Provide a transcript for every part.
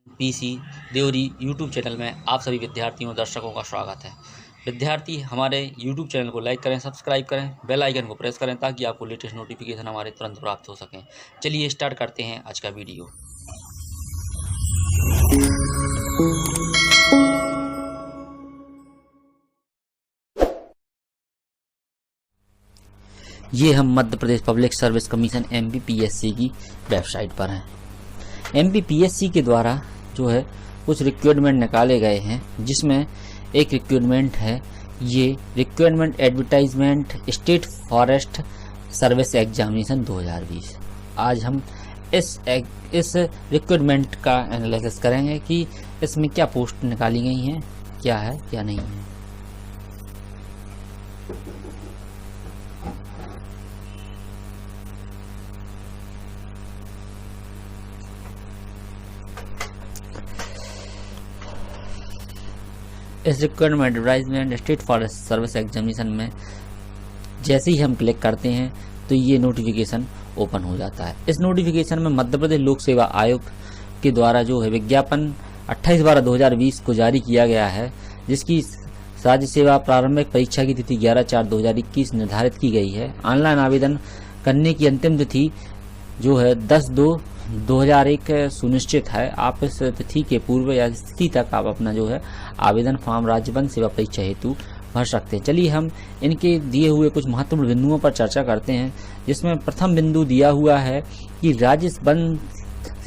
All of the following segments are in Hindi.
पीसी देवरी यूट्यूब चैनल में आप सभी विद्यार्थियों और दर्शकों का स्वागत है। विद्यार्थी हमारे यूट्यूब चैनल को लाइक करें, सब्सक्राइब करें, बेल आइकन को प्रेस करें ताकि आपको लेटेस्ट नोटिफिकेशन हमारे तुरंत प्राप्त हो सकें। चलिए स्टार्ट करते हैं आज का वीडियो। ये हम Madhya Pradesh public service commission MPPSC की वेबसाइट पर हैं। MPPSC के द्वारा जो है कुछ रिक्वायरमेंट निकाले गए हैं, जिसमें एक रिक्वायरमेंट है ये requirement advertisement state forest service examination 2020। आज हम इस रिक्वायरमेंट का एनालिसिस करेंगे कि इसमें क्या पोस्ट निकाली गई हैं, क्या है क्या नहीं है। इस requirement advertisement state forest service examination में जैसे ही हम क्लिक करते हैं तो ये नोटिफिकेशन ओपन हो जाता है। इस नोटिफिकेशन में मध्य प्रदेश लोक सेवा आयोग के द्वारा जो है विज्ञापन 28/12/2020 को जारी किया गया है, जिसकी राज्य सेवा प्रारंभिक परीक्षा की तिथि 11/4/2021 निर्धारित की गई है। ऑनलाइन आवेदन करने की अंतिम तिथि जो है 10/2/2001 सुनिश्चित है। आप इस तिथि के पूर्व या तिथि तक आप अपना जो है आवेदन फॉर्म राज्य वन सेवा परीक्षा हेतु भर सकते हैं। चलिए हम इनके दिए हुए कुछ महत्वपूर्ण बिंदुओं पर चर्चा करते हैं, जिसमें प्रथम बिंदु दिया हुआ है कि राज्य वन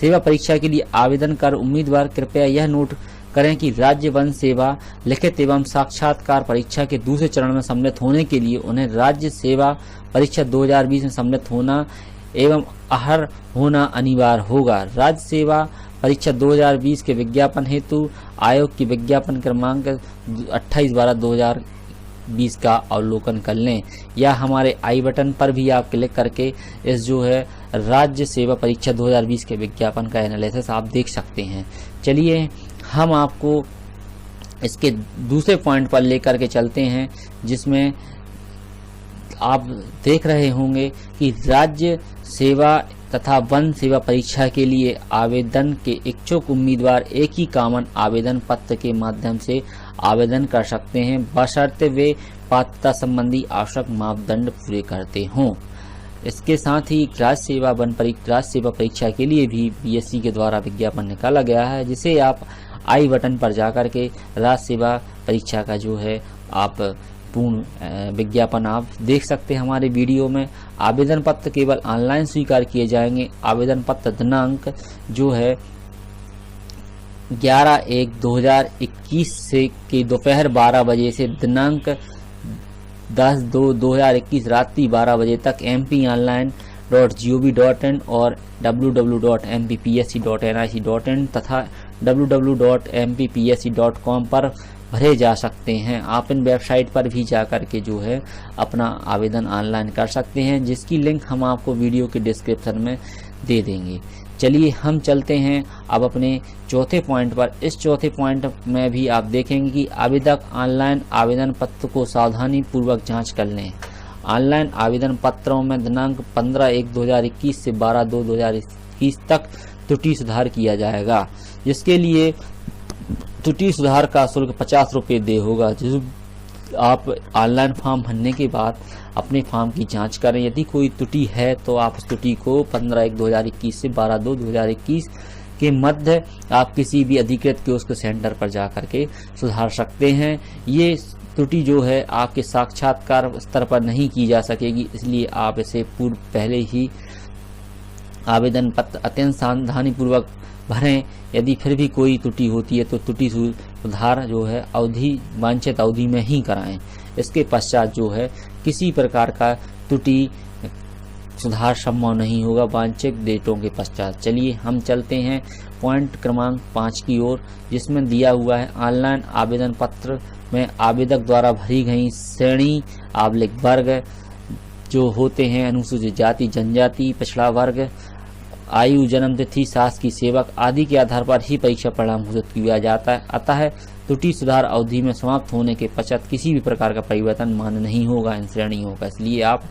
सेवा परीक्षा के लिए आवेदन कर उम्मीदवार कृपया यह नोट करें कि राज्य वन सेवा लिखित एवं साक्षात्कार परीक्षा के दूसरे चरण में सम्मिलित होने के लिए उन्हें राज्य सेवा परीक्षा 2020 में सम्मिलित होना एवं अहर होना अनिवार्य होगा। राज्य सेवा परीक्षा 2020 के विज्ञापन हेतु आयोग की विज्ञापन क्रमांक 28/12/2020 का अवलोकन कर लें, या हमारे आई बटन पर भी आप क्लिक करके इस जो है राज्य सेवा परीक्षा 2020 के विज्ञापन का एनालिसिस आप देख सकते हैं। चलिए हम आपको इसके दूसरे पॉइंट पर लेकर के चलते हैं, जिसमें आप देख रहे होंगे कि राज्य सेवा तथा वन सेवा परीक्षा के लिए आवेदन के इच्छुक उम्मीदवार एक ही कॉमन आवेदन पत्र के माध्यम से आवेदन कर सकते हैं, बशर्ते वे पात्रता संबंधी आवश्यक मापदंड पूरे करते हों। इसके साथ ही राज्य सेवा परीक्षा के लिए भी BSc के द्वारा विज्ञापन निकाला गया है, जिसे आप आई बटन पर जाकर के राज्य सेवा परीक्षा का जो है आप पूर्ण विज्ञापन आप देख सकते हैं। हमारे वीडियो में आवेदन पत्र केवल ऑनलाइन स्वीकार किए जाएंगे। आवेदन पत्र दिनांक जो है 11/1/2021 से की दोपहर 12 बजे से दिनांक 10/2/2021 रात्रि 12 बजे तक mponline.gov.in और www.mppsc.nic.in तथा www.mppsc.com पर भरे जा सकते हैं। आप इन वेबसाइट पर भी जाकर के जो है अपना आवेदन ऑनलाइन कर सकते हैं, जिसकी लिंक हम आपको वीडियो के डिस्क्रिप्शन में दे देंगे। चलिए हम चलते हैं अब अपने चौथे पॉइंट पर। इस चौथे पॉइंट में भी आप देखेंगे कि आवेदक ऑनलाइन आवेदन पत्र को सावधानी पूर्वक जांच कर लें। ऑनलाइन आवेदन पत्रों में दिनांक 15/1/2021 से 12/2/2021 तक त्रुटि सुधार किया जाएगा, जिसके लिए त्रुटि सुधार का शुल्क 50 रुपये देय होगा। जिस आप ऑनलाइन फॉर्म भरने के बाद अपने फॉर्म की जांच करें, यदि कोई त्रुटि है तो आप उस त्रुटि को 15/1/2021 से 12/2/2021 के मध्य आप किसी भी अधिकृत कियोस्क सेंटर पर जाकर के सुधार सकते हैं। ये त्रुटि जो है आपके साक्षात्कार स्तर पर नहीं की जा सकेगी, इसलिए आप इसे पहले ही आवेदन पत्र अत्यंत सावधानी पूर्वक भरें। यदि फिर भी कोई त्रुटि होती है तो त्रुटि सुधार जो है वांछित अवधि में ही कराएं। इसके पश्चात जो है किसी प्रकार का त्रुटि सुधार संभव नहीं होगा वांछित डेटों के पश्चात। चलिए हम चलते हैं पॉइंट क्रमांक 5 की ओर, जिसमें दिया हुआ है ऑनलाइन आवेदन पत्र में आवेदक द्वारा भरी गई श्रेणी वर्ग जो होते हैं अनुसूचित जाति, जनजाति, पिछड़ा वर्ग, आयु, जन्म तिथि, शासकीय सेवक आदि के आधार पर ही परीक्षा परिणाम घोषित किया जाता है। अतः त्रुटि सुधार अवधि में समाप्त होने के पश्चात किसी भी प्रकार का परिवर्तन मान्य नहीं होगा इन श्रेणियों का। इसलिए आप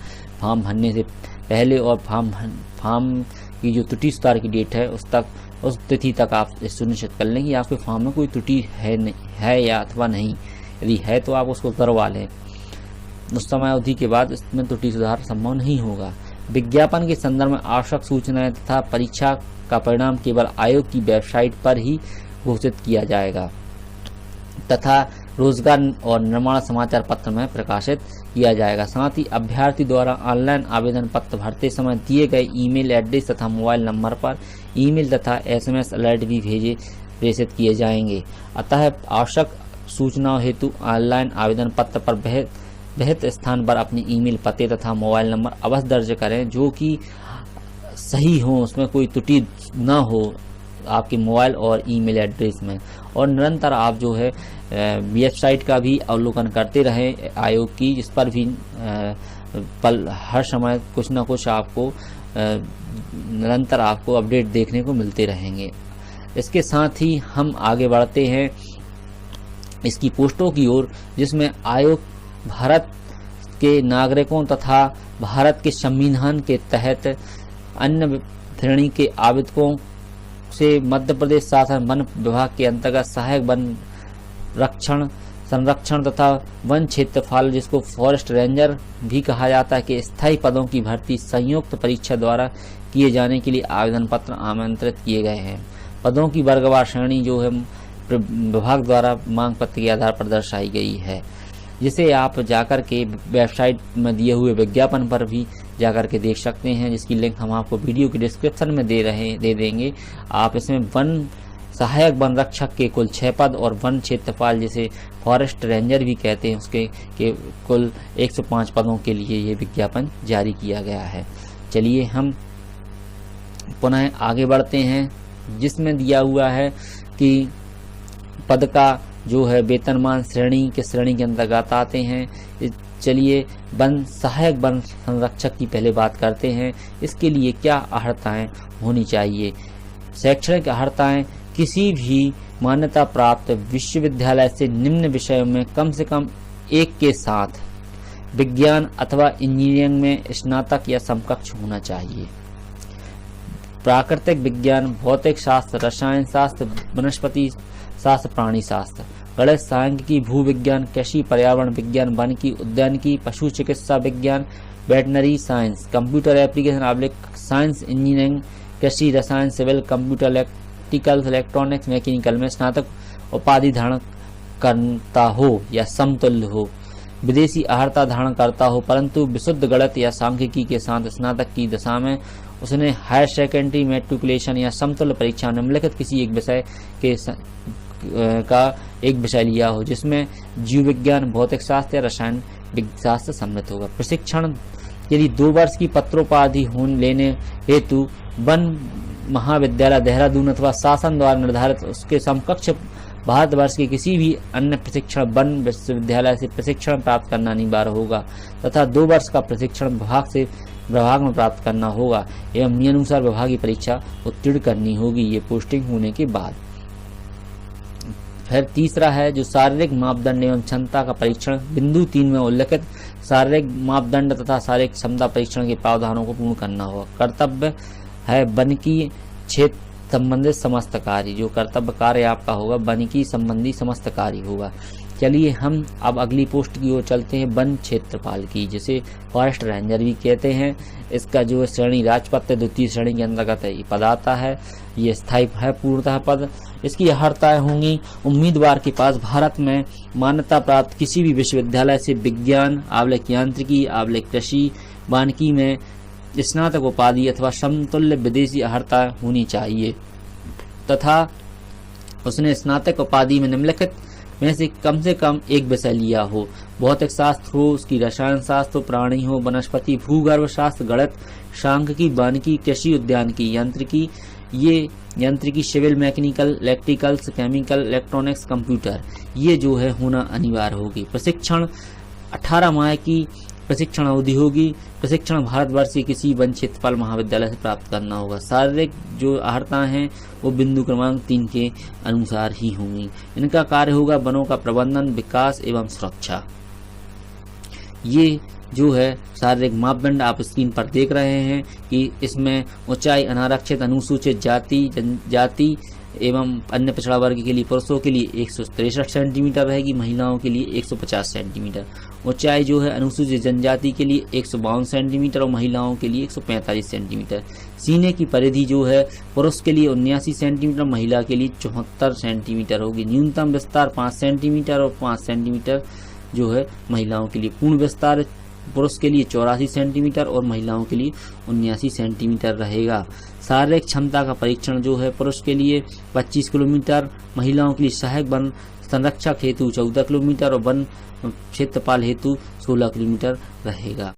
फॉर्म भरने से पहले और फॉर्म की जो त्रुटि सुधार की डेट है उस तक उस तिथि तक आप सुनिश्चित कर लें कि आपके फॉर्म में कोई त्रुटि है या अथवा नहीं। यदि है तो आप उसको करवा लें। उस समय अवधि के बाद इसमें त्रुटि सुधार संभव नहीं होगा। विज्ञापन के संदर्भ में आवश्यक सूचनाएं तथा परीक्षा का परिणाम केवल आयोग की वेबसाइट पर ही घोषित किया जाएगा तथा रोजगार और निर्माण समाचार पत्र में प्रकाशित किया जाएगा। साथ ही अभ्यर्थी द्वारा ऑनलाइन आवेदन पत्र भरते समय दिए गए ईमेल एड्रेस तथा मोबाइल नंबर पर ईमेल तथा SMS अलर्ट भी प्रेषित किए जाएंगे। अतः आवश्यक सूचनाओं हेतु ऑनलाइन आवेदन पत्र पर विहित स्थान पर अपनी ईमेल पते तथा मोबाइल नंबर अवश्य दर्ज करें जो कि सही हो, उसमें कोई त्रुटि न हो आपके मोबाइल और ईमेल एड्रेस में। और निरंतर आप जो है वेबसाइट का भी अवलोकन करते रहें आयोग की, जिस पर भी हर समय कुछ न कुछ आपको निरंतर आपको अपडेट देखने को मिलते रहेंगे। इसके साथ ही हम आगे बढ़ते हैं इसकी पोस्टों की ओर, जिसमें आयोग भारत के नागरिकों तथा भारत के संविधान के तहत अन्य श्रेणी के आवेदकों से मध्य प्रदेश शासन वन विभाग के अंतर्गत सहायक वन रक्षण संरक्षण तथा वन क्षेत्रपाल, जिसको फॉरेस्ट रेंजर भी कहा जाता है, के स्थायी पदों की भर्ती संयुक्त परीक्षा द्वारा किए जाने के लिए आवेदन पत्र आमंत्रित किए गए हैं। पदों की वर्गवार श्रेणी जो है विभाग द्वारा मांग पत्र के आधार पर दर्शाई गई है, जिसे आप जाकर के वेबसाइट में दिए हुए विज्ञापन पर भी जाकर के देख सकते हैं, जिसकी लिंक हम आपको वीडियो के डिस्क्रिप्शन में दे देंगे। आप इसमें वन सहायक वन रक्षक के कुल 6 पद और वन क्षेत्रपाल, जिसे फॉरेस्ट रेंजर भी कहते हैं, उसके कुल 105 पदों के लिए ये विज्ञापन जारी किया गया है। चलिए हम पुनः आगे बढ़ते हैं, जिसमें दिया हुआ है कि पद का जो है वेतनमान श्रेणी के अंतर्गत आते हैं। चलिए वन सहायक वन संरक्षक की पहले बात करते हैं। इसके लिए क्या अर्हताएं होनी चाहिए? शैक्षणिक अर्हताएं किसी भी मान्यता प्राप्त विश्वविद्यालय से निम्न विषयों में कम से कम 1 के साथ विज्ञान अथवा इंजीनियरिंग में स्नातक या समकक्ष होना चाहिए। प्राकृतिक विज्ञान, भौतिक शास्त्र, रसायन शास्त्र, वनस्पति शास्त्र, प्राणी शास्त्र, गणित, सांख्यिकी, भू विज्ञान, कृषि, पर्यावरण विज्ञान, वानिकी, उद्यानिकी, पशु चिकित्सा विज्ञान, veterinary science, computer application science, engineering, कृषि, रसायन, civil, computer, electrical, electronics, mechanical में स्नातक उपाधि धारण करता हो या समतुल्य हो। विदेशी अर्हता धारण करता हो परंतु विशुद्ध गणित या सांख्यिकी के साथ स्नातक की दशा में उसने हायर सेकेंडरी मैट्रिकुलेशन या समतुल्य परीक्षा निम्नलिखित किसी एक विषय का एक विषय लिया हो, जिसमें जीव विज्ञान, भौतिक शास्त्र या रसायन शास्त्र सम्मिलित होगा। प्रशिक्षण यदि 2 वर्ष की पत्रोपाधि लेने हेतु वन महाविद्यालय देहरादून अथवा शासन द्वारा निर्धारित उसके समकक्ष भारतवर्ष के किसी भी अन्य प्रशिक्षण वन विश्वविद्यालय से प्रशिक्षण प्राप्त करना अनिवार्य होगा तथा 2 वर्ष का प्रशिक्षण विभाग में प्राप्त करना होगा एवं नियमानुसार विभागीय परीक्षा उत्तीर्ण करनी होगी ये पोस्टिंग होने के बाद। फिर तीसरा है जो शारीरिक मापदंड एवं क्षमता का परीक्षण। बिंदु 3 में उल्लेखित शारीरिक मापदंड तथा शारीरिक क्षमता परीक्षण के प्रावधानों को पूर्ण करना होगा। कर्तव्य है वानिकी क्षेत्र संबंधित समस्त कार्य, जो कर्तव्य कार्य आपका होगा वानिकी संबंधी समस्त कार्य होगा। चलिए हम अब अगली पोस्ट की ओर चलते हैं, वन क्षेत्रपाल की, जिसे फॉरेस्ट रेंजर भी कहते हैं। इसका जो श्रेणी राजपत्र 2 श्रेणी के अंतर्गत है, ये पद आता है। ये स्थायी है पूर्णतः पद। इसकी अर्हताएं होंगी उम्मीदवार के पास भारत में मान्यता प्राप्त किसी भी विश्वविद्यालय से विज्ञान, यांत्रिकी, कृषि, वानिकी में स्नातक उपाधि अथवा समतुल्य विदेशी अर्हता होनी चाहिए तथा उसने स्नातक उपाधि में निम्नलिखित में से कम एक विषय लिया हो। भौतिक शास्त्र हो, उसकी रसायन शास्त्र हो, प्राणी हो, वनस्पति, भूगर्भ शास्त्र, गणित, सांख्यिकी, वानिकी, कृषि, उद्यानिकी, यांत्रिकी, ये यांत्रिकी, civil, mechanical, electricals, chemical, electronics, computer, ये जो है होना अनिवार्य होगी। प्रशिक्षण 18 माह की प्रशिक्षण अवधि होगी। प्रशिक्षण भारतवर्ष के किसी वन क्षेत्रपाल महाविद्यालय से प्राप्त करना होगा। शारीरिक जो अर्हता हैं वो बिंदु क्रमांक 3 के अनुसार ही होंगी। इनका कार्य होगा वनों का प्रबंधन, विकास एवं सुरक्षा। ये जो है शारीरिक मापदंड आप स्क्रीन पर देख रहे हैं कि इसमें ऊंचाई अनारक्षित, अनुसूचित जाति, जनजाति एवं अन्य पिछड़ा वर्ग के लिए पुरुषों के लिए 163 सेंटीमीटर रहेगी, महिलाओं के लिए 150 सेंटीमीटर। ऊंचाई जो है अनुसूचित जनजाति के लिए 152 सेंटीमीटर और महिलाओं के लिए 145 सेंटीमीटर। सीने की परिधि जो है पुरुष के लिए 79 सेंटीमीटर, महिला के लिए 74 सेंटीमीटर होगी। न्यूनतम विस्तार 5 सेंटीमीटर और 5 सेंटीमीटर जो है महिलाओं के लिए। पूर्ण विस्तार पुरुष के लिए 84 सेंटीमीटर और महिलाओं के लिए 79 सेंटीमीटर रहेगा। शारीरिक क्षमता का परीक्षण जो है पुरुष के लिए 25 किलोमीटर, महिलाओं के लिए सहायक वन संरक्षक हेतु 14 किलोमीटर और वन क्षेत्रपाल हेतु 16 किलोमीटर रहेगा।